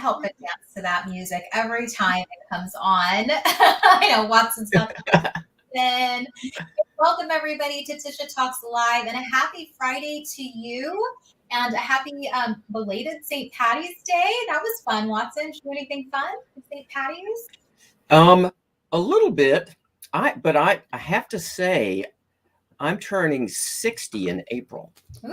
help but dance to that music every time it comes on. I know Watson's got the in. Welcome everybody to Tisha Talks Live, and a happy Friday to you, and a happy belated St. Patty's Day. That was fun, Watson. Did you do anything fun for St. Patty's? A little bit. I have to say I'm turning 60 in April. Ooh,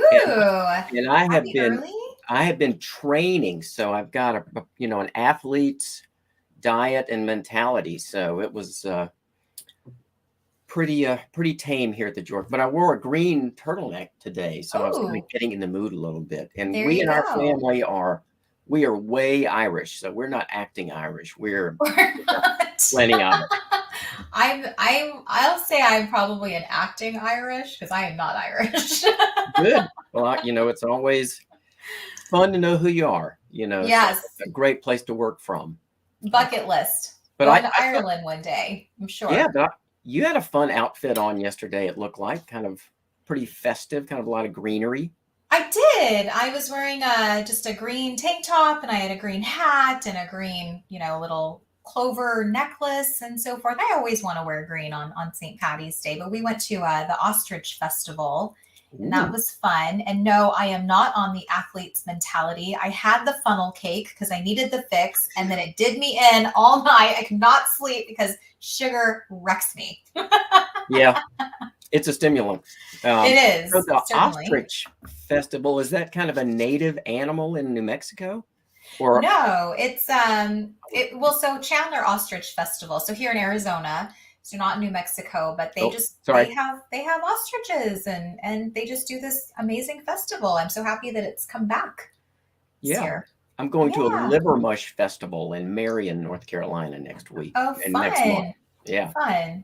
And happy early. I have been training, so I've got an athlete's diet and mentality. So it was pretty tame here at the George. But I wore a green turtleneck today, so I was kind of getting in the mood a little bit. And There we you in our go. family are way Irish, so we're not acting Irish. We're plenty of it. I'll say I'm probably an acting Irish because I am not Irish. Good. Well, it's always fun to know who you are. Yes. So it's a great place to work from. Bucket list. But Going to Ireland one day, I'm sure. Yeah, but you had a fun outfit on yesterday. It looked like kind of pretty festive, kind of a lot of greenery. I did. I was wearing just a green tank top, and I had a green hat and a green, little clover necklace and so forth. I always want to wear green on St. Patty's Day, but we went to the Ostrich Festival, and that was fun. And no, I am not on the athlete's mentality. I had the funnel cake because I needed the fix, and then it did me in all night. I could not sleep because sugar wrecks me. Yeah, it's a stimulant. It is. So the certainly. Ostrich Festival, is that kind of a native animal in New Mexico? Or no, it's so Chandler Ostrich Festival. So here in Arizona, so not New Mexico, but they they have ostriches, and they just do this amazing festival. I'm so happy that it's come back. Yeah. Year. I'm going to a liver mush festival in Marion, North Carolina next week. Oh, and fun. Next month. Yeah. Fun.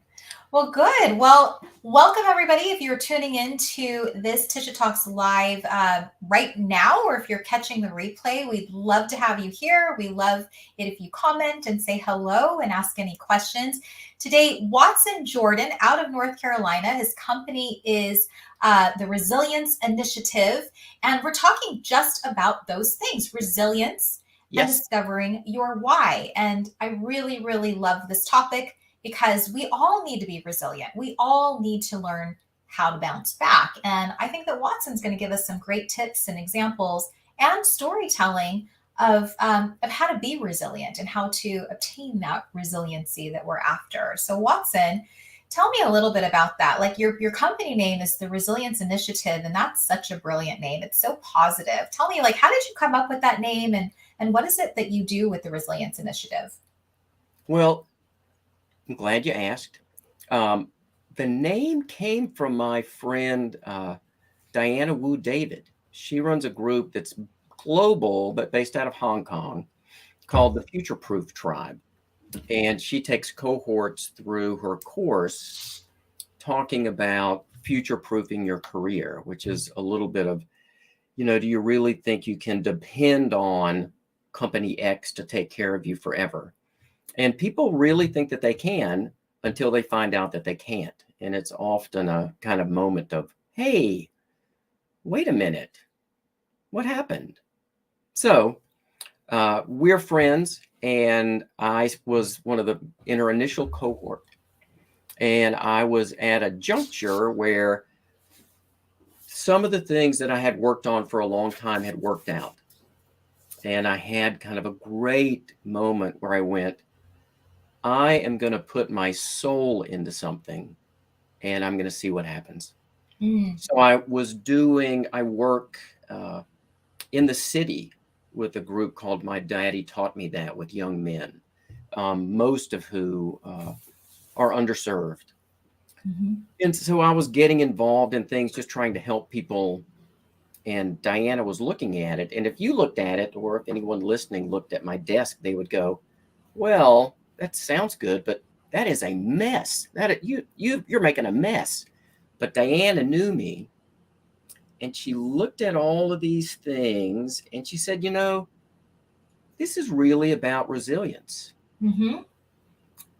Well, good. Well, welcome everybody. If you're tuning into this Tisha Talks Live right now, or if you're catching the replay, we'd love to have you here. We love it if you comment and say hello and ask any questions. Today, Watson Jordon out of North Carolina. His company is the Resilience Initiative, and we're talking just about those things, resilience and discovering your why. And I really, really love this topic, because we all need to be resilient. We all need to learn how to bounce back. And I think that Watson's going to give us some great tips and examples and storytelling of how to be resilient and how to obtain that resiliency that we're after. So Watson, tell me a little bit about that. Like your company name is the Resilience Initiative, and that's such a brilliant name. It's so positive. Tell me, like, how did you come up with that name, and what is it that you do with the Resilience Initiative? Well, I'm glad you asked. The name came from my friend, Diana Wu David. She runs a group that's global, but based out of Hong Kong, called the Future Proof Tribe. And she takes cohorts through her course talking about future proofing your career, which is a little bit of, do you really think you can depend on company X to take care of you forever? And people really think that they can until they find out that they can't. And it's often a kind of moment of, hey, wait a minute, what happened? So we're friends, and I was in her initial cohort. And I was at a juncture where some of the things that I had worked on for a long time had worked out. And I had kind of a great moment where I went, I am going to put my soul into something, and I'm going to see what happens. So I work in the city with a group called My Daddy Taught Me That, with young men, most of who are underserved. And so I was getting involved in things, just trying to help people. And Diana was looking at it. And if you looked at it, or if anyone listening looked at my desk, they would go, well, that sounds good, but that is a mess. You're making a mess. But Diana knew me, and she looked at all of these things, and she said, this is really about resilience.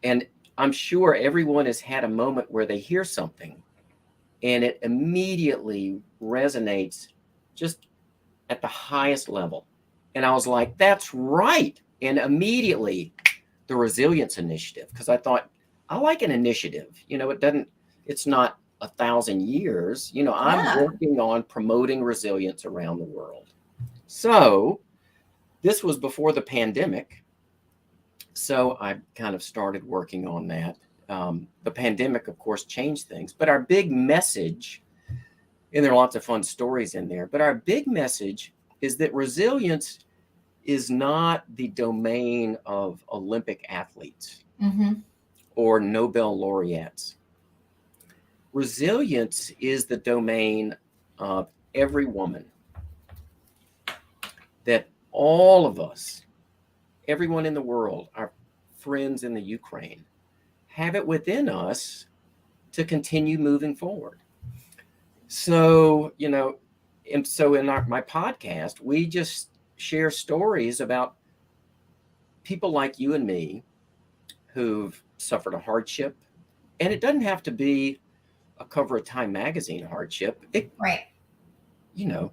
And I'm sure everyone has had a moment where they hear something, and it immediately resonates just at the highest level. And I was like, that's right. And immediately the resilience initiative, because I thought, I like an initiative. It's not 1,000 years. I'm Yeah. working on promoting resilience around the world. So this was before the pandemic. So I kind of started working on that. The pandemic, of course, changed things. But our big message, and there are lots of fun stories in there, but our big message is that resilience is not the domain of Olympic athletes Mm-hmm. or Nobel laureates. Resilience is the domain of every woman, that all of us, everyone in the world, our friends in the Ukraine, have it within us to continue moving forward. So, and so in my podcast, we just share stories about people like you and me who've suffered a hardship. And it doesn't have to be a cover of Time magazine hardship. Right. You know,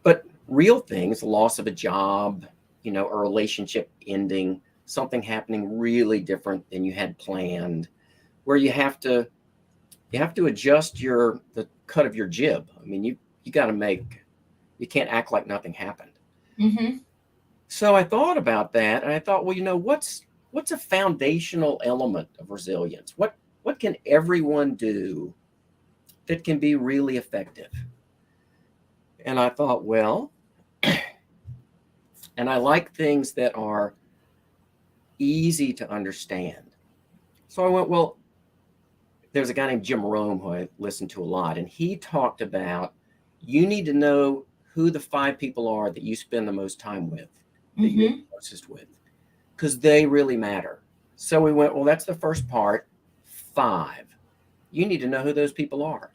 but real things, loss of a job, a relationship ending, something happening really different than you had planned, where you have to adjust the cut of your jib. I mean, you got to you can't act like nothing happened. Mm-hmm. So I thought about that, and I thought, well, what's a foundational element of resilience? What can everyone do that can be really effective? And I thought, well, and I like things that are easy to understand. So I went, well, there's a guy named Jim Rome who I listened to a lot, and he talked about you need to know who the 5 people are that you spend the most time with, that you're Mm-hmm. closest with, because they really matter. So we went, well, that's the first part. 5. You need to know who those people are.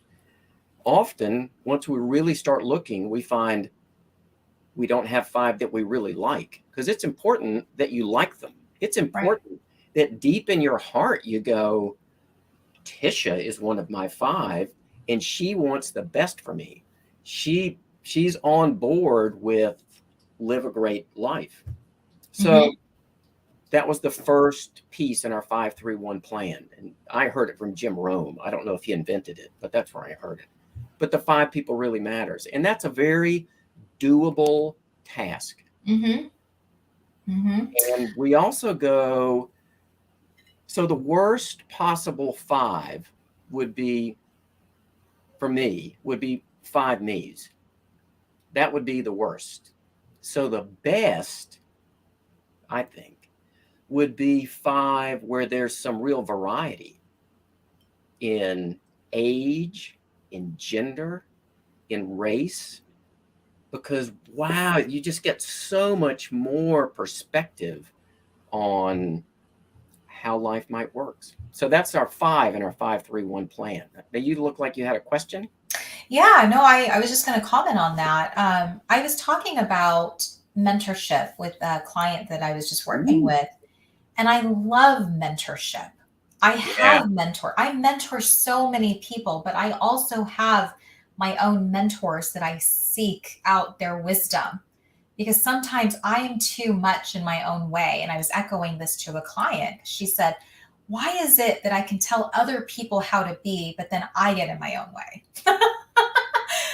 Often, once we really start looking, we find we don't have 5 that we really like, because it's important that you like them. It's Right. important that deep in your heart you go, Tisha is one of my 5, and she wants the best for me. She's on board with live a great life. So Mm-hmm. that was the first piece in our 5-3-1 plan. And I heard it from Jim Rome. I don't know if he invented it, but that's where I heard it. But the 5 people really matters. And that's a very doable task. Mm-hmm. Mm-hmm. And we also go, so the worst possible 5 would be, for me, would be 5 me's. That would be the worst. So the best, I think, would be 5 where there's some real variety in age, in gender, in race, because wow, you just get so much more perspective on how life might work. So that's our 5 in our 5-3-1 plan. Now you look like you had a question. Yeah, no, I was just going to comment on that. I was talking about mentorship with a client that I was just working Ooh, with, and I love mentorship. yeah. I mentor so many people, but I also have my own mentors that I seek out their wisdom, because sometimes I am too much in my own way. And I was echoing this to a client. She said, why is it that I can tell other people how to be, but then I get in my own way?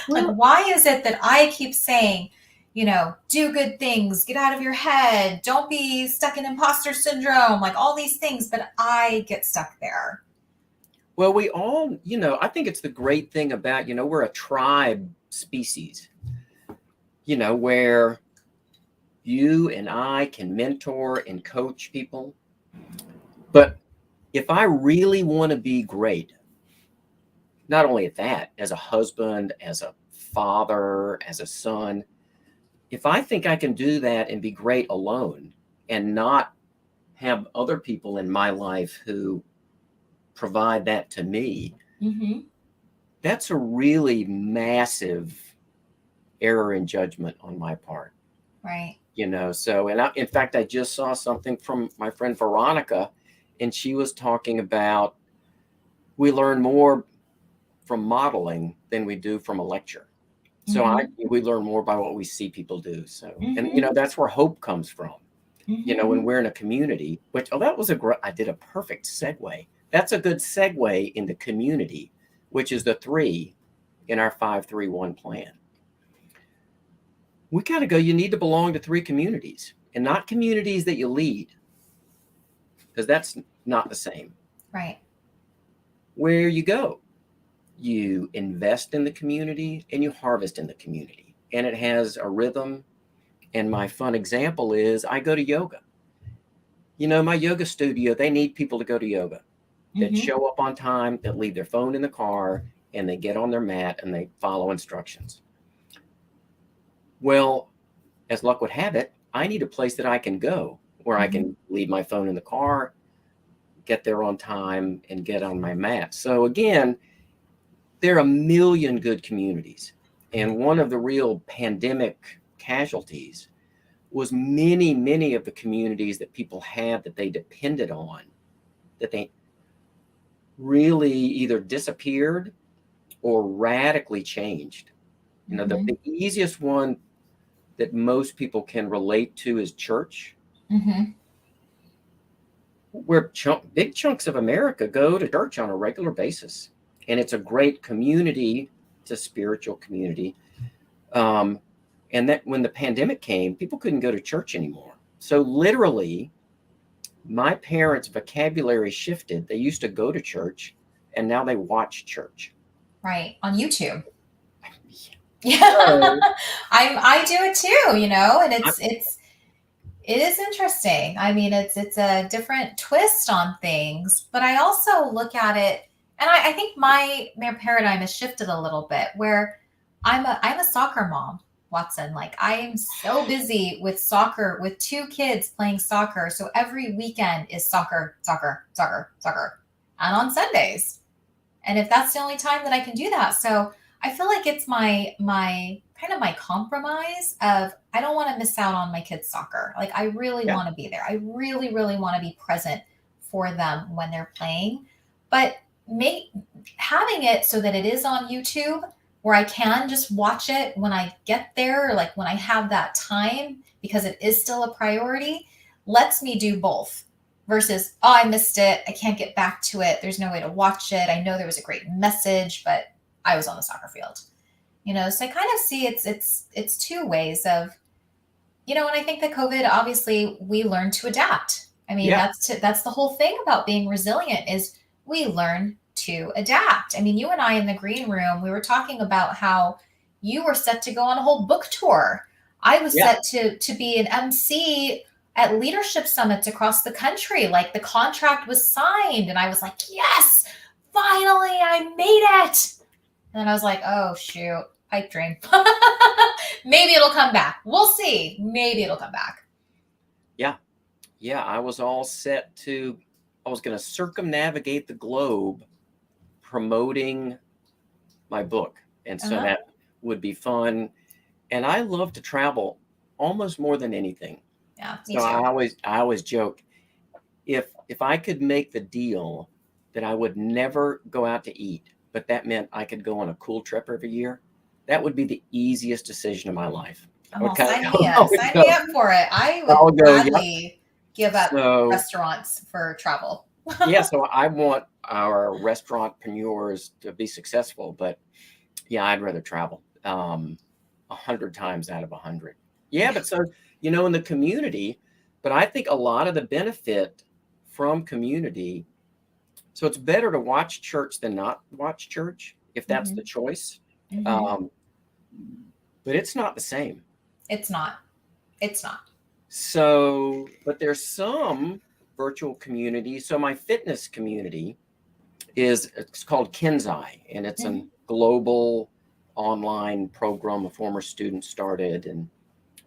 Like, Well, why is it that I keep saying, do good things, get out of your head, don't be stuck in imposter syndrome, like all these things, but I get stuck there. well, we all, I think it's the great thing about, we're a tribe species, where you and I can mentor and coach people. But if I really want to be great, not only at that, as a husband, as a father, as a son, if I think I can do that and be great alone and not have other people in my life who provide that to me, Mm-hmm. that's a really massive error in judgment on my part. Right. So, and in fact, I just saw something from my friend Veronica, and she was talking about we learn more from modeling than we do from a lecture. So Mhm. we learn more by what we see people do. So, and Mhm. that's where hope comes from. Mhm. When we're in a community, which, that was I did a perfect segue. That's a good segue into community, which is the 3 in our 5-3-1 plan. We got to go. You need to belong to 3 communities, and not communities that you lead, because that's not the same. Right. Where you go, you invest in the community and you harvest in the community, and it has a rhythm. And my fun example is I go to yoga. My yoga studio, they need people to go to yoga that Mhm. show up on time, that leave their phone in the car, and they get on their mat and they follow instructions. Well, as luck would have it, I need a place that I can go where I Mhm. can leave my phone in the car, get there on time, and get on my mat. So again, there are a million good communities. And one of the real pandemic casualties was many of the communities that people had that they depended on, that they really either disappeared or radically changed. Mhm. The easiest one that most people can relate to is church, Mhm. where big chunks of America go to church on a regular basis. And it's a great community. It's a spiritual community. And that when the pandemic came, people couldn't go to church anymore. So literally, my parents' vocabulary shifted. They used to go to church, and now they watch church. Right. On YouTube. Yeah. So I do it too, and I, it is interesting. I mean, it's a different twist on things, but I also look at it, and I think my paradigm has shifted a little bit where I'm a soccer mom, Watson. Like I am so busy with soccer with 2 kids playing soccer. So every weekend is soccer, soccer, soccer, soccer. And on Sundays. And if that's the only time that I can do that. So I feel like it's my kind of my compromise of I don't want to miss out on my kids' soccer. Like I really yeah, want to be there. I really, really want to be present for them when they're playing. But make having it so that it is on YouTube where I can just watch it when I get there, or like when I have that time, because it is still a priority, lets me do both versus, oh, I missed it. I can't get back to it. There's no way to watch it. I know there was a great message, but I was on the soccer field. So I kind of see it's 2 ways of, and I think that COVID, obviously we learned to adapt. I mean, yeah, that's the whole thing about being resilient is we learn to adapt. I mean, you and I in the green room, we were talking about how you were set to go on a whole book tour. I was yeah. set to be an MC at leadership summits across the country. Like the contract was signed and I was like, "Yes, finally I made it." And then I was like, "Oh shoot, pipe dream." Maybe it'll come back. We'll see. Maybe it'll come back. Yeah. Yeah. I was all set to, I was going to circumnavigate the globe promoting my book. And so Uh-huh. that would be fun. And I love to travel almost more than anything. Yeah, me So too. I always joke, if I could make the deal that I would never go out to eat, but that meant I could go on a cool trip every year, that would be the easiest decision of my life. I would Oh, kind of sign go, me I up. would Sign me go, up for it. I I would would go, yep. gladly give up So restaurants for travel. yeah, so I want our restaurantpreneurs to be successful, but yeah, I'd rather travel 100 times out of 100. Yeah, Yeah. but so, in the community, but I think a lot of the benefit from community, so it's better to watch church than not watch church, if that's the Hmm. choice. Hmm. Um, but it's not the same. It's not. It's not. So, but there's some virtual communities. So my fitness community it's called Kenzai, and it's a Hmm. global online program a former student started, and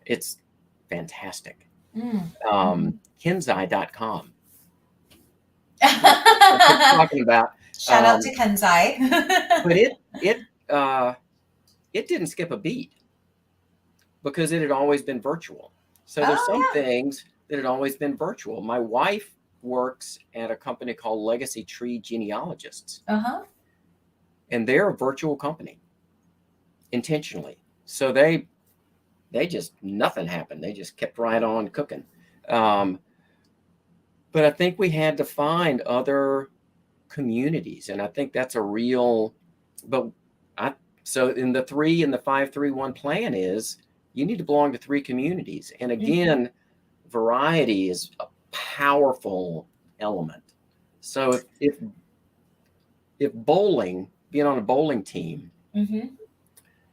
it's fantastic. Mm. Hmm. Kenzai.com. That's what I'm talking about. Shout out to Um, Kenzai. but uh, it didn't skip a beat because it had always been virtual. So there's some Oh things that had always been virtual. My wife works at a company called Legacy Tree Genealogists, yeah. Uh-huh. and they're a virtual company intentionally. So they just, nothing happened. They just kept right on cooking. But I think we had to find other communities, and I think that's a real, so in the 5-3-1 plan is you need to belong to 3 communities. And again, variety is a powerful element. So if bowling, being on a bowling team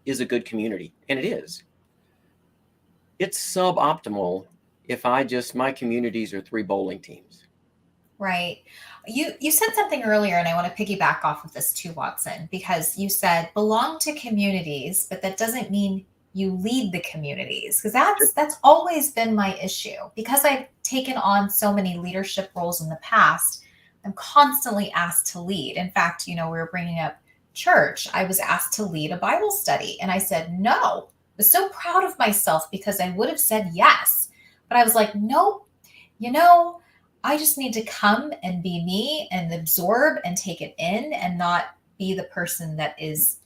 is a good community, and it is, it's suboptimal if my communities are 3 bowling teams. Right. You said something earlier, and I want to piggyback off of this too, Watson, because you said belong to communities, but that doesn't mean you lead the communities, because that's always been my issue. Because I've taken on so many leadership roles in the past, I'm constantly asked to lead. In fact, we were bringing up church. I was asked to lead a Bible study, and I said no. I was so proud of myself because I would have said yes, but I was like, nope. I just need to come and be me and absorb and take it in and not be the person that is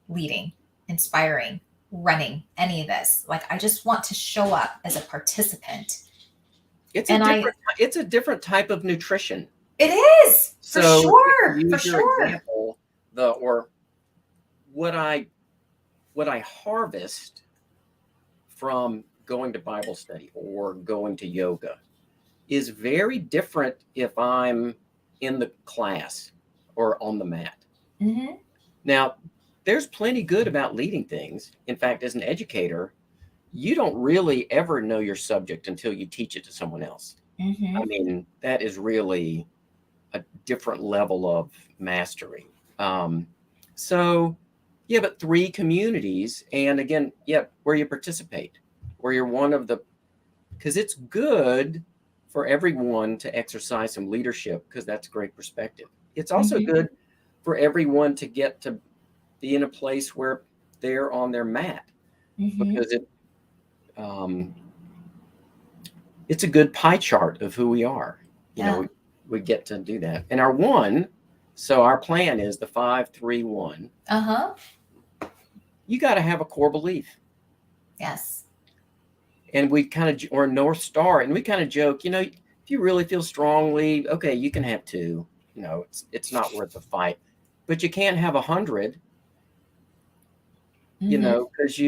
leading, inspiring, running any of this. Like, I just want to show up as a participant. It's a different type of nutrition. It is, for sure. For sure. Example, what I harvest from going to Bible study or going to yoga is very different if I'm in the class or on the mat. Now, there's plenty good about leading things. In fact, as an educator, you don't really ever know your subject until you teach it to someone else. I mean, that is really a different level of mastery. But 3 communities, and again, where you participate, where you're one of the, because it's good for everyone to exercise some leadership, because that's great perspective. It's also good for everyone to get to be in a place where they're on their mat, because it's a good pie chart of who we are. We get to do that. And our plan is the 5-3-1. You got to have a core belief. Yes. And we or North Star, and we kind of joke, if you really feel strongly, okay, you can have 2. It's not worth the fight, but you can't have 100. Because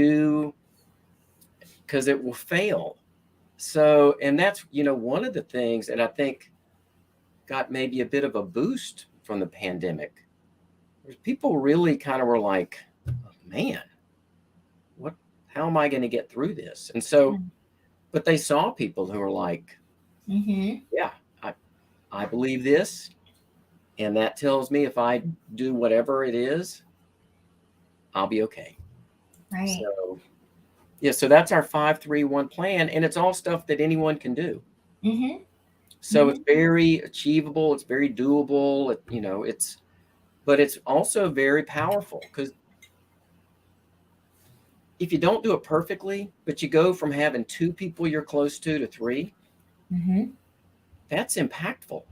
it will fail. So, and that's one of the things that I think got maybe a bit of a boost from the pandemic. People really kind of were like, oh, man, how am I going to get through this? And so, but they saw people who were like, yeah, I believe this. And that tells me if I do whatever it is, I'll be okay. Right. So that's our 5-3-1 plan. And it's all stuff that anyone can do. So it's very achievable. It's very doable. But it's also very powerful, because if you don't do it perfectly, but you go from having 2 people you're close to 3, that's impactful.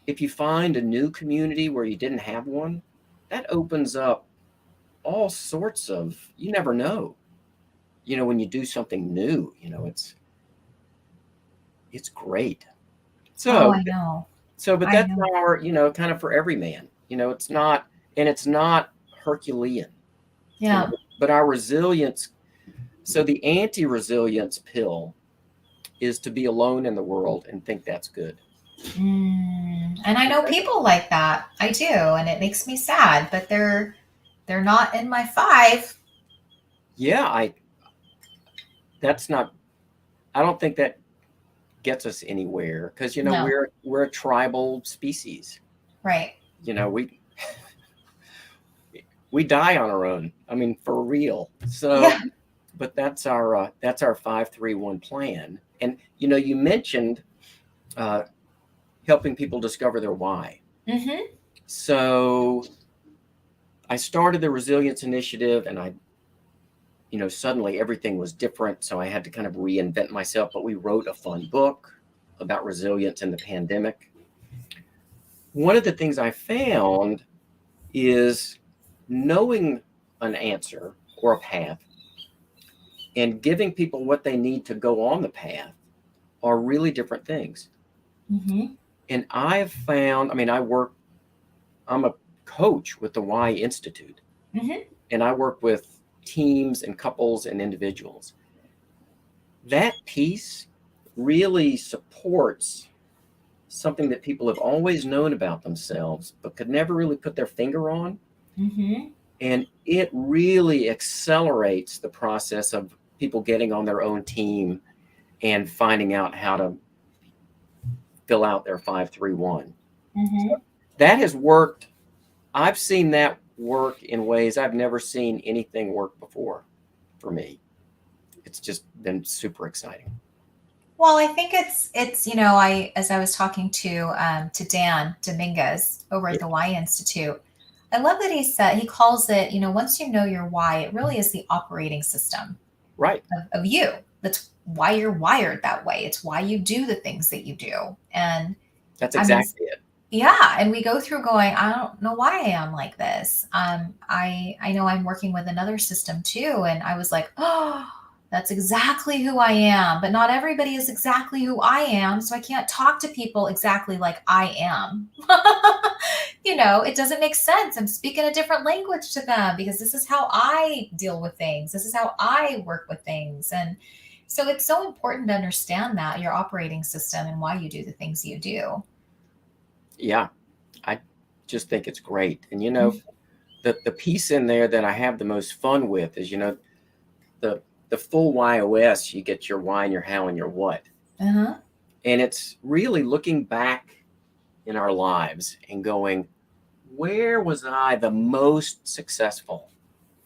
If you find a new community where you didn't have one, that opens up all sorts of, you never know, when you do something new, it's great. So, I know. But that's our, kind of for every man, it's not Herculean. Yeah. But our resilience, so the anti-resilience pill is to be alone in the world and think that's good. And I know people like that. I do, and it makes me sad, but they're not in my 5. Yeah, I don't think that gets us anywhere, because we're a tribal species. Right. We die on our own. I mean, for real. So, but that's our 5-3-1 plan. And you mentioned helping people discover their why. So I started the Resilience Initiative, and suddenly everything was different. So I had to kind of reinvent myself, but we wrote a fun book about resilience in the pandemic. One of the things I found is knowing an answer or a path, and giving people what they need to go on the path are really different things. Mm-hmm. And I've found, I mean, I'm a coach with the Y Institute, Mm-hmm. and I work with teams and couples and individuals. That piece really supports something that people have always known about themselves, but could never really put their finger on. Mm-hmm. And it really accelerates the process of people getting on their own team and finding out how to fill out their 531. Mm-hmm. So that has worked. I've seen that work in ways I've never seen anything work before for me. It's just been super exciting. Well, I think it's I as I was talking to Dan Dominguez over Yeah, at the Y Institute, I love that he calls it, once you know your why, it really is the operating system right. of you. That's why you're wired that way. It's why you do the things that you do. And That's I mean, exactly it. yeah, and we go through going, I don't know why I am like this. I know I'm working with another system too, and I was like, oh, that's exactly who I am. But not everybody is exactly who I am, so I can't talk to people exactly like I am. It doesn't make sense. I'm speaking a different language to them because this is how I deal with things. This is how I work with things, and so it's so important to understand that your operating system and why you do the things you do. Yeah, I just think it's great. And the piece in there that I have the most fun with is the the full YOS. You get your why and your how and your what, Uh-huh. and it's really looking back in our lives and going, where was I the most successful,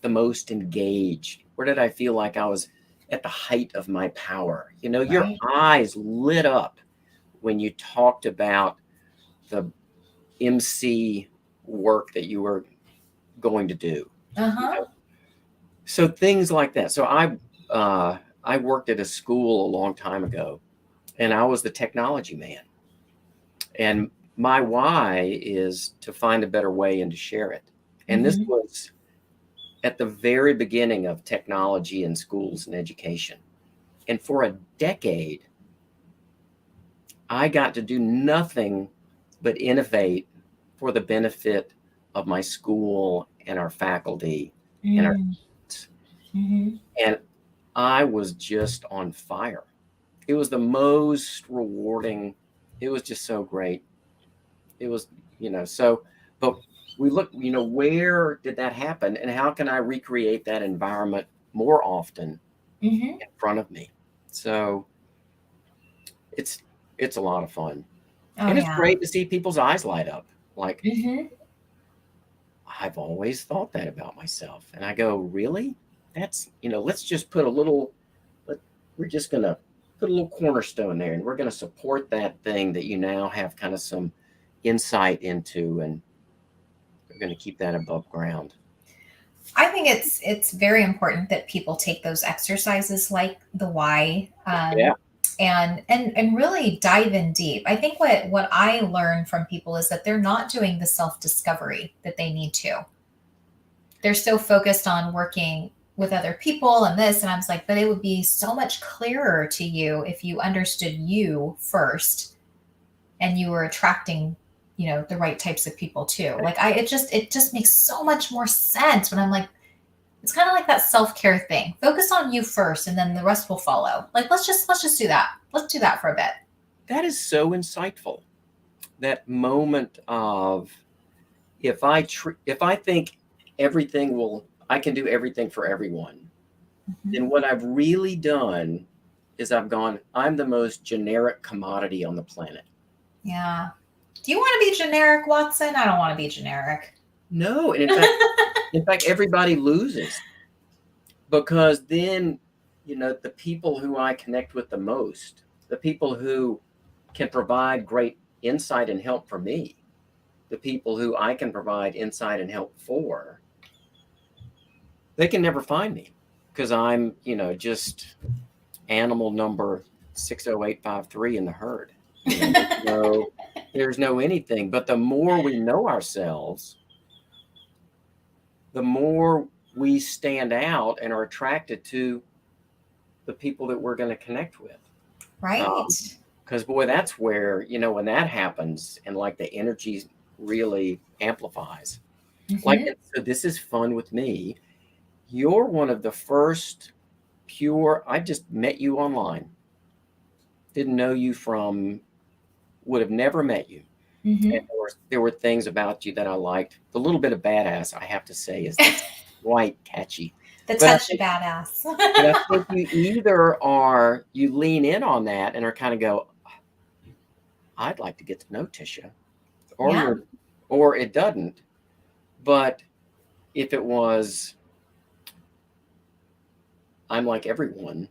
the most engaged? Where did I feel like I was at the height of my power? Your Right. eyes lit up when you talked about the MC work that you were going to do. You Uh-huh. know, so things like that. So I worked at a school a long time ago, and I was the technology man. And my why is to find a better way and to share it. And this Mhm. was at the very beginning of technology in schools and education. And for a decade, I got to do nothing but innovate for the benefit of my school and our faculty and our Mm. students. Mhm. And I was just on fire. It was the most rewarding. It was just so great. It was, so, but we look, where did that happen and how can I recreate that environment more often Mhm. in front of me? So it's, it's a lot of fun. Oh, And it's yeah. great to see people's eyes light up. Like, Mhm. I've always thought that about myself. And I go, really? Let's just put a little, let, we're just going to put a little cornerstone there and we're going to support that thing that you now have kind of some insight into. And we're going to keep that above ground. I think it's very important that people take those exercises like the why, Yeah. and really dive in deep. I think what I learn from people is that they're not doing the self-discovery that they need to. They're so focused on working with other people and this, and I was like, but it would be so much clearer to you if you understood you first and you were attracting, the right types of people too. Like it just makes so much more sense when I'm like, it's kind of like that self-care thing. Focus on you first and then the rest will follow. Like let's just do that. Let's do that for a bit. That is so insightful. That moment of if I think I can do everything for everyone, Mhm. then what I've really done is I'm the most generic commodity on the planet. Yeah. Do you want to be generic, Watson? I don't want to be generic. No, and in fact, everybody loses because then, the people who I connect with the most, the people who can provide great insight and help for me, the people who I can provide insight and help for, they can never find me because I'm, just animal number 60853 in the herd. There's no anything. But the more we know ourselves, the more we stand out and are attracted to the people that we're going to connect with. Right. Because boy, that's where, when that happens and like the energy really amplifies. Like, so this is fun with me. You're one of the first I just met you online. Didn't know you would have never met you. And there were things about you that I liked. The little bit of badass, I have to say, is that's quite catchy. The But touch badass. but I think you lean in on that and are kind of go, I'd like to get to know Tisha, or it doesn't. But if it was, I'm like everyone,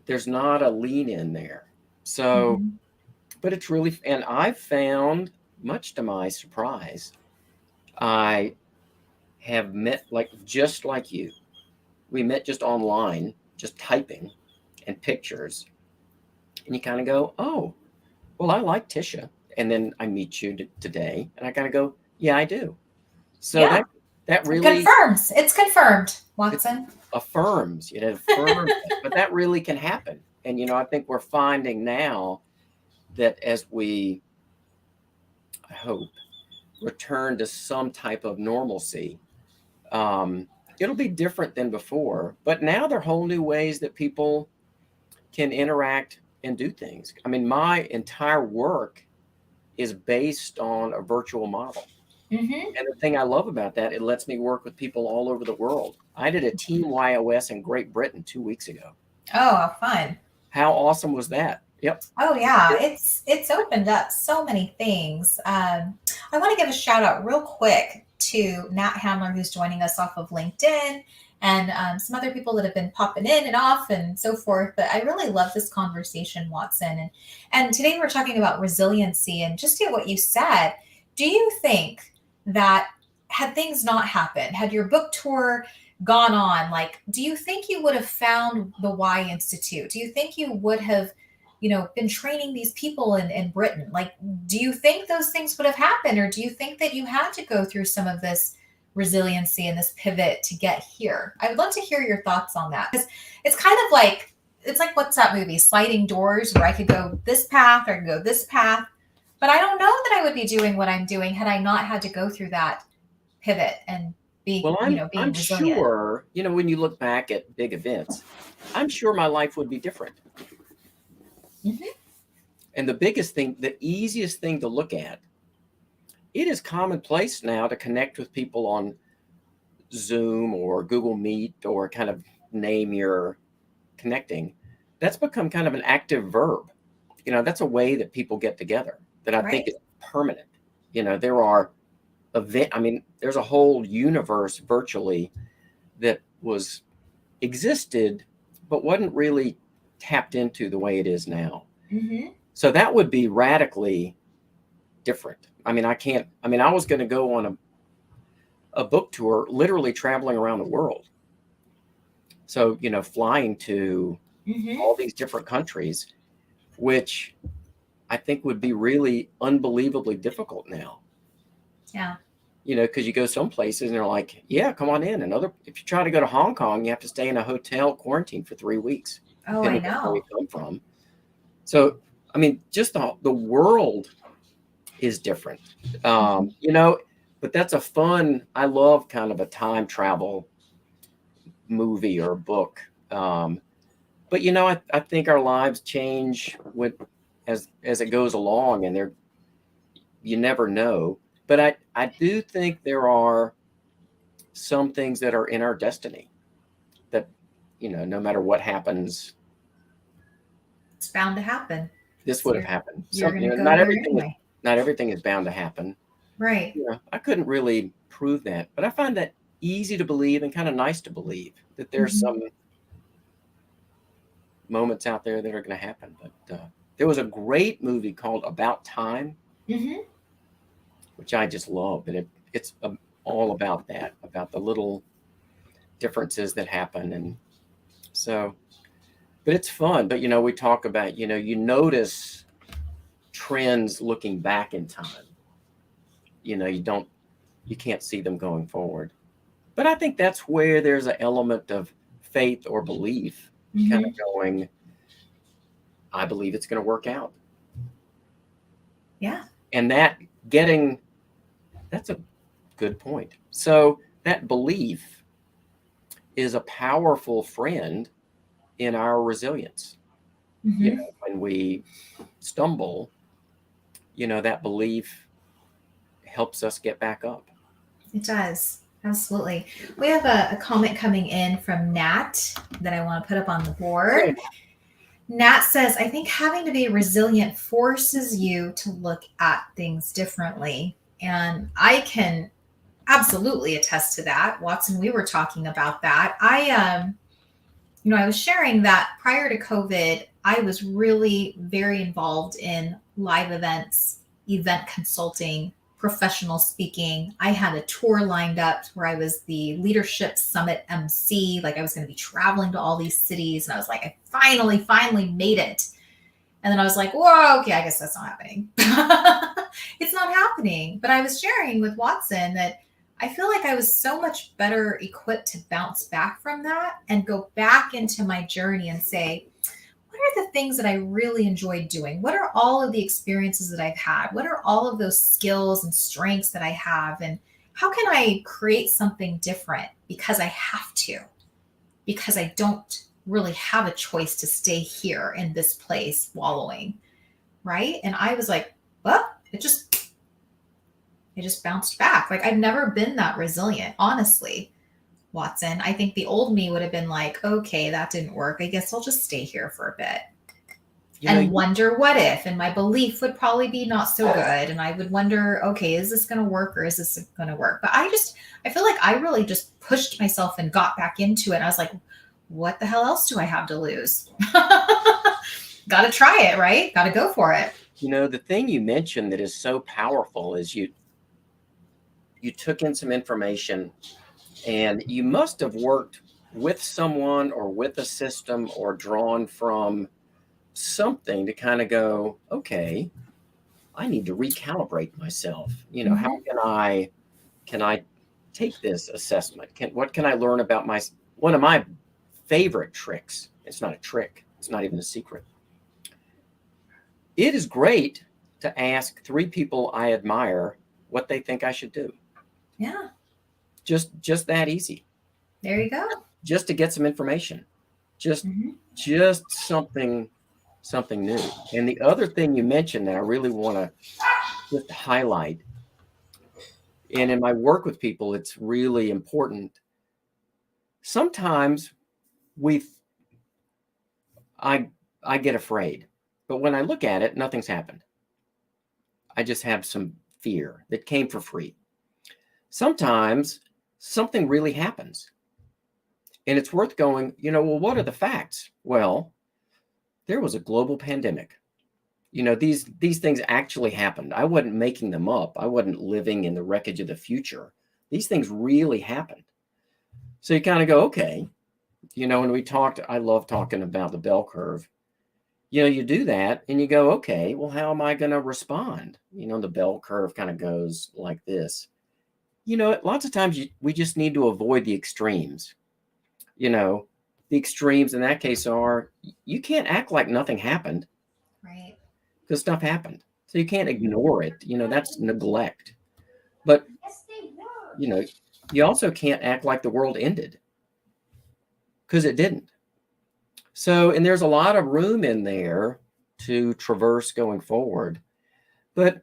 there's not a lean in there. So, but it's really, and I've found, much to my surprise, I have met just like you. We met just online, just typing and pictures. And you kind of go, oh, well, I like Tisha. And then I meet you today and I kind of go, yeah, I do. So that really confirms. It's confirmed, Watson. It affirms, affirms but that really can happen. And, I think we're finding now that as we, I hope, return to some type of normalcy, it'll be different than before. But now there are whole new ways that people can interact and do things. I mean, my entire work is based on a virtual model. And the thing I love about that, it lets me work with people all over the world. I did a Team YOS in Great Britain 2 weeks ago. Oh, fun. How awesome was that? Yep. Oh, yeah. It's opened up so many things. I want to give a shout out real quick to Nat Hamler, who's joining us off of LinkedIn, and some other people that have been popping in and off and so forth. But I really love this conversation, Watson. And today we're talking about resiliency, and just to what you said, do you think that had things not happened, had your book tour gone on, do you think you would have found the Y Institute? Do you think you would have, been training these people in Britain? Do you think those things would have happened? Or do you think that you had to go through some of this resiliency and this pivot to get here? I would love to hear your thoughts on that. Because it's kind of like, what's that movie, Sliding Doors, where I could go this path or I could go this path. But I don't know that I would be doing what I'm doing had I not had to go through that pivot and being I'm resilient. sure, when you look back at big events, I'm sure my life would be different. And the easiest thing to look at, it is commonplace now to connect with people on Zoom or Google Meet or kind of name your connecting. That's become kind of an active verb. That's a way that people get together that I think is permanent. There are there's a whole universe virtually that existed, but wasn't really tapped into the way it is now. So that would be radically different. I was going to go on a book tour, literally traveling around the world. So, flying to all these different countries, which I think would be really unbelievably difficult now. Yeah. Because you go some places and they're like, yeah, come on in. If you try to go to Hong Kong, you have to stay in a hotel quarantine for 3 weeks. Oh, I know. Where you come from. So, just the world is different. But that's I love kind of a time travel movie or book. But I think our lives change as it goes along, and you never know. But I do think there are some things that are in our destiny that, no matter what happens, it's bound to happen. This would have happened. Not everything is bound to happen. Right. I couldn't really prove that, but I find that easy to believe and kind of nice to believe that there's some moments out there that are going to happen. But there was a great movie called About Time, which I just love. But it's all about that, about the little differences that happen. And so, but it's fun. But, we talk about, you notice trends looking back in time. You can't see them going forward. But I think that's where there's an element of faith or belief kind of going, I believe it's going to work out. Yeah. And that's a good point. So that belief is a powerful friend in our resilience. When we stumble, that belief helps us get back up. It does. Absolutely. We have a comment coming in from Nat that I want to put up on the board. Good. Nat says, I think having to be resilient forces you to look at things differently. And I can absolutely attest to that. Watson, we were talking about that. I was sharing that prior to COVID, I was really very involved in live events, event consulting, professional speaking. I had a tour lined up where I was the leadership summit MC. Like I was going to be traveling to all these cities. And I was like, I finally made it. And then I was like, whoa, okay, I guess that's not happening. It's not happening. But I was sharing with Watson that I feel like I was so much better equipped to bounce back from that and go back into my journey and say, what are the things that I really enjoyed doing? What are all of the experiences that I've had? What are all of those skills and strengths that I have? And how can I create something different because I have to? Because I don't really have a choice to stay here in this place wallowing, right? And I was like, well, it just bounced back. Like I've never been that resilient, honestly, Watson. I think the old me would have been like, okay, that didn't work. I guess I'll just stay here for a bit and wonder what if. And my belief would probably be not so good. And I would wonder, okay, is this going to work or is this going to work? But I feel like I really just pushed myself and got back into it. And I was like, what the hell else do I have to lose? Got to try it, right? Got to go for it. The thing you mentioned that is so powerful is you took in some information and you must have worked with someone or with a system or drawn from something to kind of go, okay, I need to recalibrate myself. How can I take this assessment? What can I learn about one of my favorite tricks? It's not a trick. It's not even a secret. It is great to ask 3 people I admire what they think I should do. Yeah. Just that easy. There you go. Just to get some information. Just something new. And the other thing you mentioned that I really want to just highlight, and in my work with people, it's really important. Sometimes I get afraid, but when I look at it, nothing's happened. I just have some fear that came for free. Sometimes something really happens and it's worth going, well, what are the facts? Well, there was a global pandemic. These things actually happened. I wasn't making them up. I wasn't living in the wreckage of the future. These things really happened. So you kind of go, okay, when I love talking about the bell curve. You do that and you go, okay, well, how am I going to respond? The bell curve kind of goes like this. Lots of times we just need to avoid the extremes. The extremes in that case are you can't act like nothing happened. Right. Because stuff happened. So you can't ignore it. That's neglect. But, you also can't act like the world ended. Because it didn't. So, and there's a lot of room in there to traverse going forward. But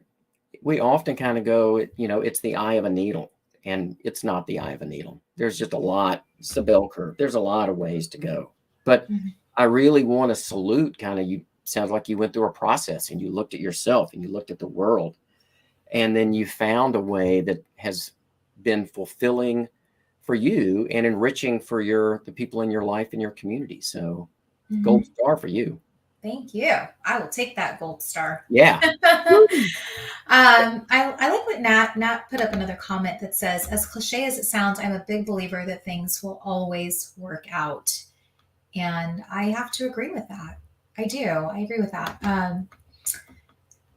we often kind of go, it's the eye of a needle. And it's not the eye of a needle. There's just a lot. It's the bell curve. There's a lot of ways to go. But I really want to salute you. Sounds like you went through a process and you looked at yourself and you looked at the world. And then you found a way that has been fulfilling for you and enriching for the people in your life and your community. So gold star for you. Thank you. I will take that gold star. Yeah. I like what Nat put up another comment that says, as cliche as it sounds, I'm a big believer that things will always work out. And I have to agree with that. I do. I agree with that.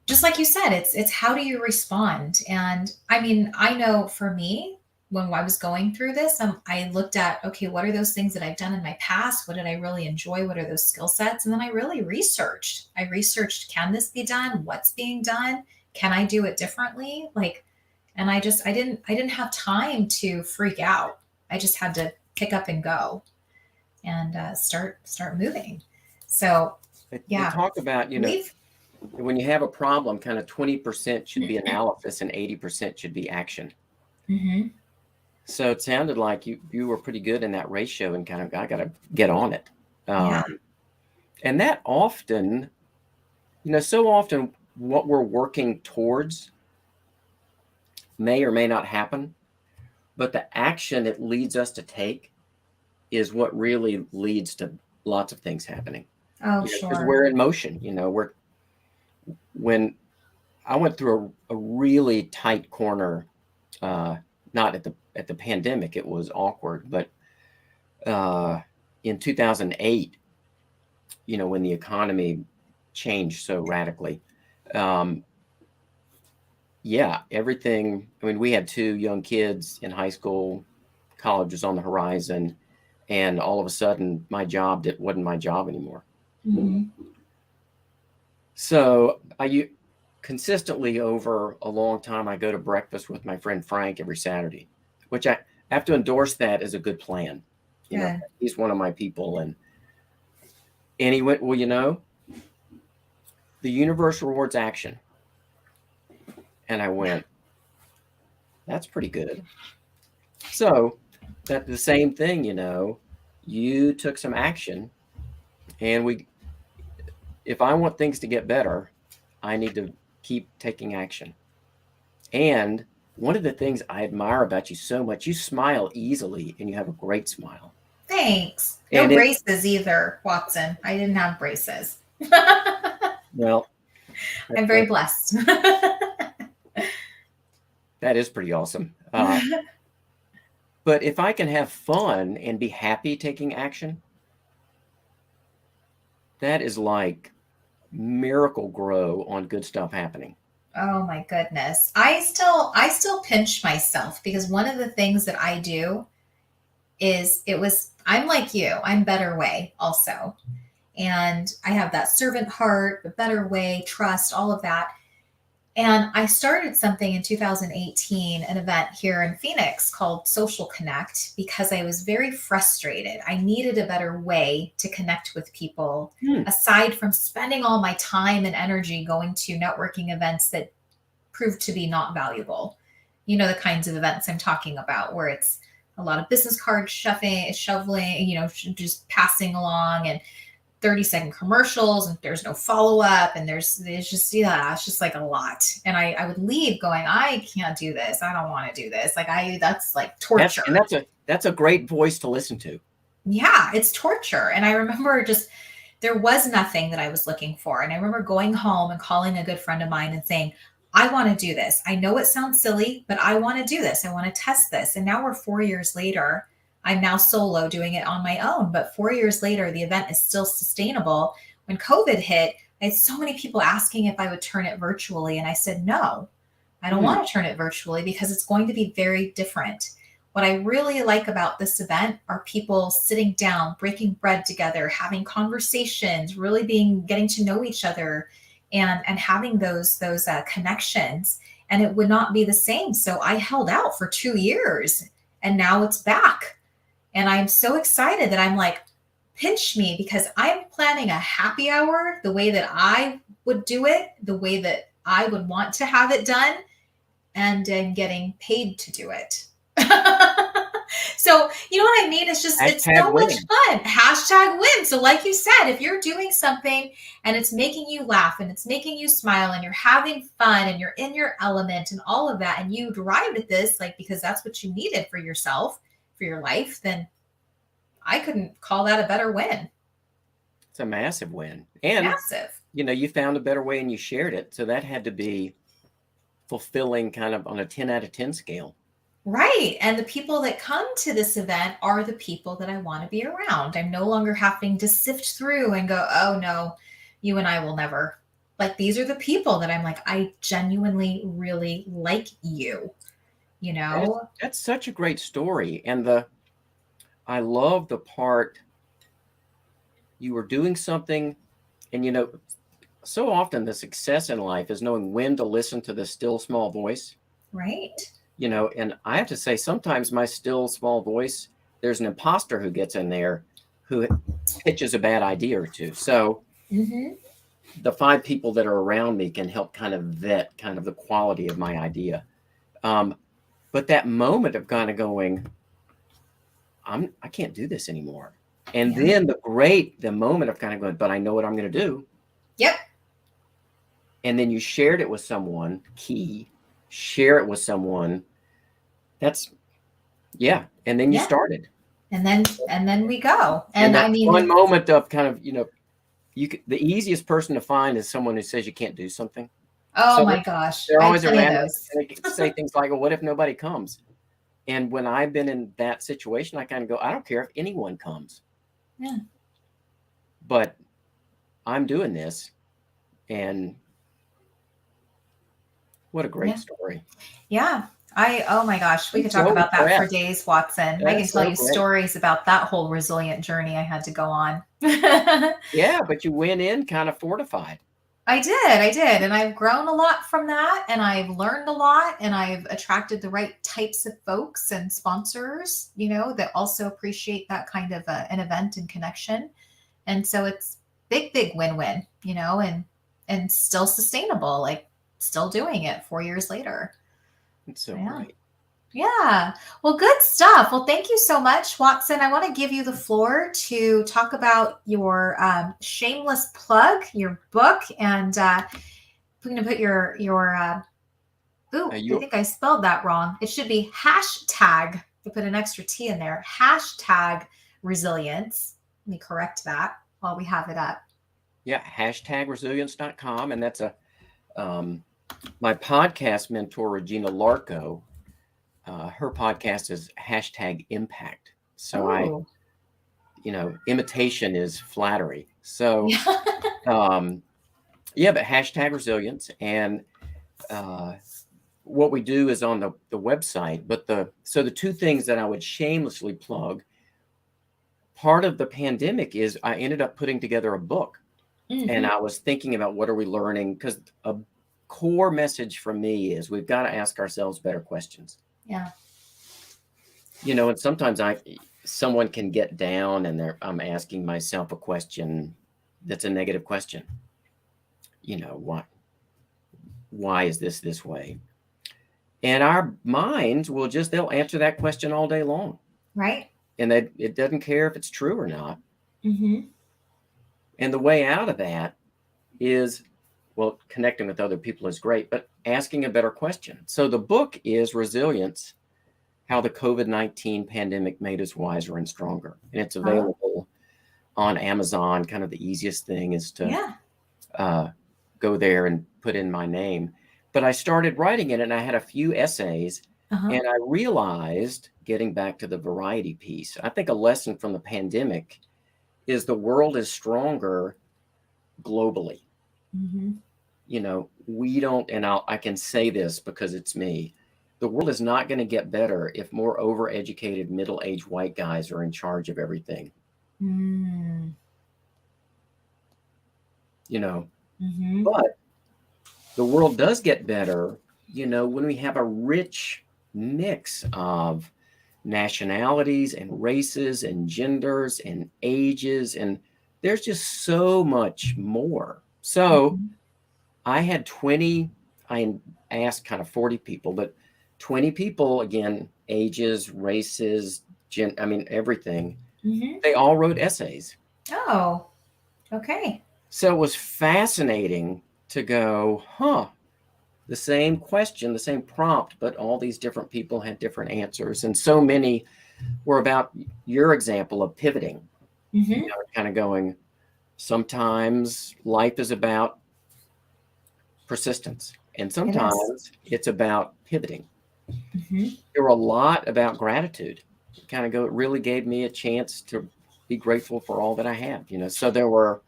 Just like you said, it's how do you respond? And I mean, I know for me, when I was going through this, I looked at, okay, what are those things that I've done in my past? What did I really enjoy? What are those skill sets? And then I really researched. I researched, can this be done? What's being done? Can I do it differently? Like, and I didn't have time to freak out. I just had to pick up and go and start moving. So They yeah, talk about, we've when you have a problem, kind of 20% should be analysis and 80% should be action. mhm. So it sounded like you were pretty good in that ratio and kind of, I got to get on it. Yeah. And that often, so often what we're working towards may or may not happen, but the action it leads us to take is what really leads to lots of things happening. Oh, Because sure. we're in motion. When I went through a really tight corner, not at the pandemic, it was awkward, but in 2008, when the economy changed so radically, everything. I mean, we had 2 young kids in high school, college was on the horizon, and all of a sudden, my job wasn't my job anymore. Mhm. So I consistently over a long time, I go to breakfast with my friend Frank every Saturday, which I have to endorse that as a good plan. Good. He's one of my people. And he went, well, the universe rewards action. And I went, that's pretty good. So that the same thing, you took some action, and if I want things to get better, I need to keep taking action. And one of the things I admire about you so much, you smile easily and you have a great smile. Thanks. No And braces either, Watson. I didn't have braces. well, I'm very blessed. that is pretty awesome. But if I can have fun and be happy taking action, that is like miracle grow on good stuff happening. Oh my goodness. I still pinch myself because one of the things that I do is I'm like you. I'm better way also. And I have that servant heart, the better way, trust, all of that. And I started something in 2018, an event here in Phoenix called Social Connect, because I was very frustrated. I needed a better way to connect with people aside from spending all my time and energy going to networking events that proved to be not valuable. You know, the kinds of events I'm talking about, where it's a lot of business card shoveling, just passing along and 30-second commercials, and there's no follow-up, and it's just like a lot. And I would leave going, I can't do this. I don't want to do this. That's like torture. That's a great voice to listen to. Yeah, it's torture. And I remember there was nothing that I was looking for. And I remember going home and calling a good friend of mine and saying, I want to do this. I know it sounds silly, but I want to do this. I want to test this. And now we're 4 years later. I'm now solo doing it on my own, but 4 years later, the event is still sustainable. When COVID hit, I had so many people asking if I would turn it virtually. And I said, no, I don't want to turn it virtually because it's going to be very different. What I really like about this event are people sitting down, breaking bread together, having conversations, really getting to know each other and having those connections. And it would not be the same. So I held out for 2 years and now it's back. And I'm so excited that I'm like, pinch me, because I'm planning a happy hour the way that I would do it, the way that I would want to have it done, and getting paid to do it. So, you know what I mean? It's so much fun. #win. So like you said, if you're doing something and it's making you laugh and it's making you smile and you're having fun and you're in your element and all of that, and you derived at this, because that's what you needed for yourself, for your life, then I couldn't call that a better win. It's a massive win. And massive. You found a better way and you shared it. So that had to be fulfilling, kind of on a 10 out of 10 scale. Right. And the people that come to this event are the people that I want to be around. I'm no longer having to sift through and go, oh no, you and I will never. These are the people that I'm like, I genuinely really like you. you know? That's such a great story. And I love the part you were doing something, and so often the success in life is knowing when to listen to the still small voice. Right. And I have to say, sometimes my still small voice, there's an imposter who gets in there who pitches a bad idea or two. So the 5 people that are around me can help kind of vet kind of the quality of my idea. But that moment of kind of going, I can't do this anymore. And then the moment of kind of going, but I know what I'm going to do. Yep. And then you shared it with someone, share it with someone. And then you started. And then we go. And I mean, one moment of kind of, the easiest person to find is someone who says you can't do something. Oh my gosh. They're always around and they say things like, well, what if nobody comes? And when I've been in that situation, I kind of go, I don't care if anyone comes. Yeah. But I'm doing this. And what a great story. Yeah. Oh my gosh, we could talk about that for days, Watson. I can tell you stories about that whole resilient journey I had to go on. Yeah, but you went in kind of fortified. I did. And I've grown a lot from that. And I've learned a lot. And I've attracted the right types of folks and sponsors, that also appreciate that kind of an event and connection. And so it's big win-win, and still sustainable, like still doing it 4 years later. It's so great. Yeah. Well, good stuff. Well, thank you so much, Watson. I want to give you the floor to talk about your shameless plug, your book, and we're going to put your I think I spelled that wrong. It should be hashtag. I put an extra T in there. Hashtag resilience. Let me correct that while we have it up. Yeah, resilience.com. And that's my podcast mentor, Regina Larco. Her podcast is #impact. So imitation is flattery. So, but #resilience. And what we do is on the website. But the 2 things that I would shamelessly plug, part of the pandemic is I ended up putting together a book. And I was thinking about what are we learning? Because a core message from me is we've got to ask ourselves better questions. Yeah. And sometimes someone can get down and I'm asking myself a question that's a negative question. Why is this way? And our minds they'll answer that question all day long. Right. And it doesn't care if it's true or not. And the way out of that is, connecting with other people is great, but asking a better question. So the book is Resilience, How the COVID-19 Pandemic Made Us Wiser and Stronger. And it's available on Amazon. Kind of the easiest thing is to go there and put in my name. But I started writing it and I had a few essays and I realized, getting back to the variety piece, I think a lesson from the pandemic is the world is stronger globally. We don't, and I can say this because it's me, the world is not going to get better if more overeducated middle-aged white guys are in charge of everything. But the world does get better, when we have a rich mix of nationalities and races and genders and ages, and there's just so much more. So I had I asked kind of 40 people, but 20 people, again, ages, races, everything. They all wrote essays. Oh, okay. So it was fascinating to go, the same question, the same prompt, but all these different people had different answers. And so many were about your example of pivoting, kind of going, sometimes life is about persistence. And sometimes it's about pivoting. There were a lot about gratitude. It really gave me a chance to be grateful for all that I have, So there were,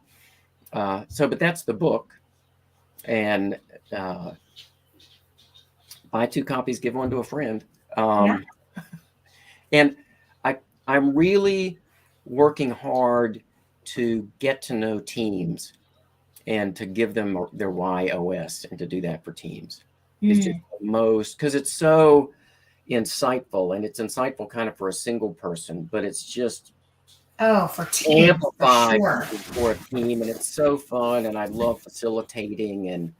but that's the book. And buy 2 copies, give one to a friend. Yeah. And I'm really working hard to get to know teams and to give them their YOS and to do that for teams. It's just the most, because it's so insightful, and it's insightful kind of for a single person, but it's just For teams, for amplified sure. for a team, and it's so fun, and I love facilitating, and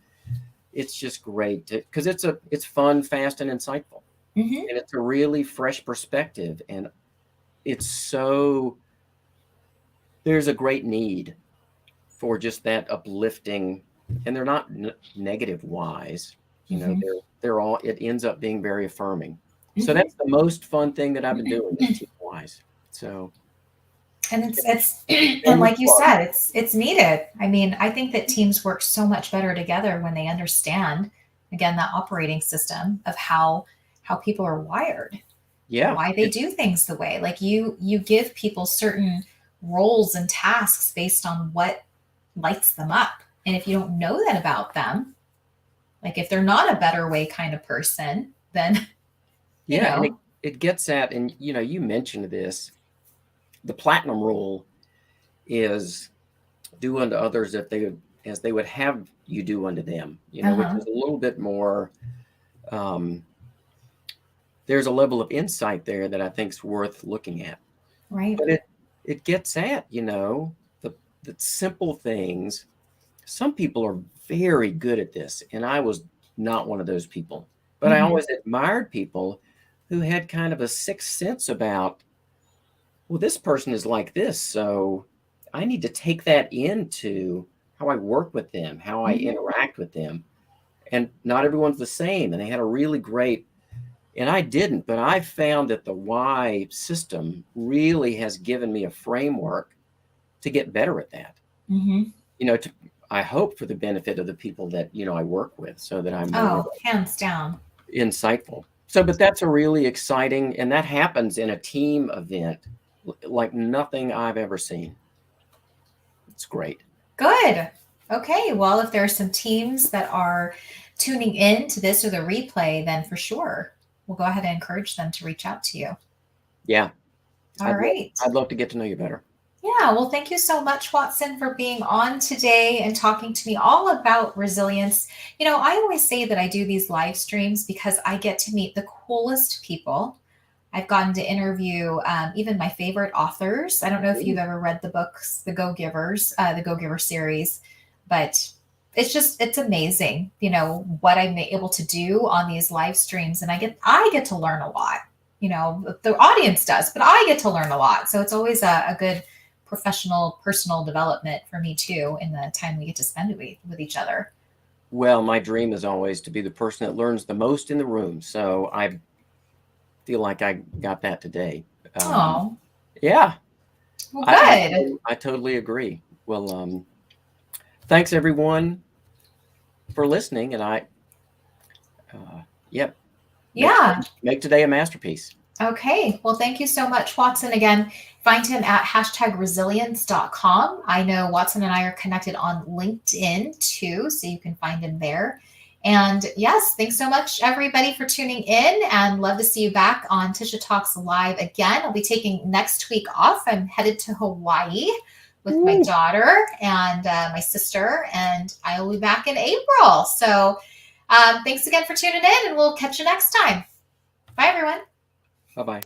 it's just great because it's fun, fast, and insightful, Mm-hmm. and it's a really fresh perspective, and it's so there's a great need for just that uplifting, and they're not negative wise, you know, Mm-hmm. they're all, it ends up being very affirming. So Mm-hmm. that's the most fun thing that I've been doing is team wise. So And it's and and like you said, it's needed. I mean, I think that teams work so much better together when they understand, again, that operating system of how people are wired, yeah, why they do things the way. Like you give people certain roles and tasks based on what lights them up. And if you don't know that about them, like if they're not a better way kind of person, then you yeah, and know. it gets at, and you know, you mentioned this, the platinum rule is do unto others if they as they would have you do unto them, you know, which Uh-huh. is a little bit more um, there's a level of insight there that I think is worth looking at. Right. But it gets at, you know, the simple things. Some people are very good at this, and I was not one of those people. But I Mm-hmm. always admired people who had kind of a sixth sense about, well, this person is like this, so I need to take that into how I work with them, how I Mm-hmm. interact with them. And not everyone's the same. And they had a really great, and I didn't, but I found that the why system really has given me a framework to get better at that. Mm-hmm. You know, I hope for the benefit of the people that, you know, I work with so that I'm more Oh, hands down. insightful. So, but that's a really exciting, and that happens in a team event like nothing I've ever seen. It's great. Good. Okay. Well, if there are some teams that are tuning in to this or the replay, then for sure, we'll go ahead and encourage them to reach out to you. Yeah. All right. I'd love to get to know you better. Yeah. Well, thank you so much, Watson, for being on today and talking to me all about resilience. You know, I always say that I do these live streams because I get to meet the coolest people. I've gotten to interview even my favorite authors. I don't know if you've Ooh. ever read the books, the Go Giver series, but it's amazing, you know, what I'm able to do on these live streams, and I get to learn a lot. You know, the audience does, but I get to learn a lot. So it's always a good professional, personal development for me too in the time we get to spend with each other. Well, my dream is always to be the person that learns the most in the room. So I feel like I got that today. Oh, Yeah, well, I, I, good. I totally agree. Well, thanks everyone for listening. And yep, Yeah. make today a masterpiece. Okay. Well, thank you so much, Watson. Again, find him at #resilience.com. I know Watson and I are connected on LinkedIn too, so you can find him there. And yes, thanks so much, everybody, for tuning in, and love to see you back on Tisha Talks Live again. I'll be taking next week off. I'm headed to Hawaii with my daughter and my sister, and I will be back in April. So thanks again for tuning in, and we'll catch you next time. Bye, everyone. Bye-bye.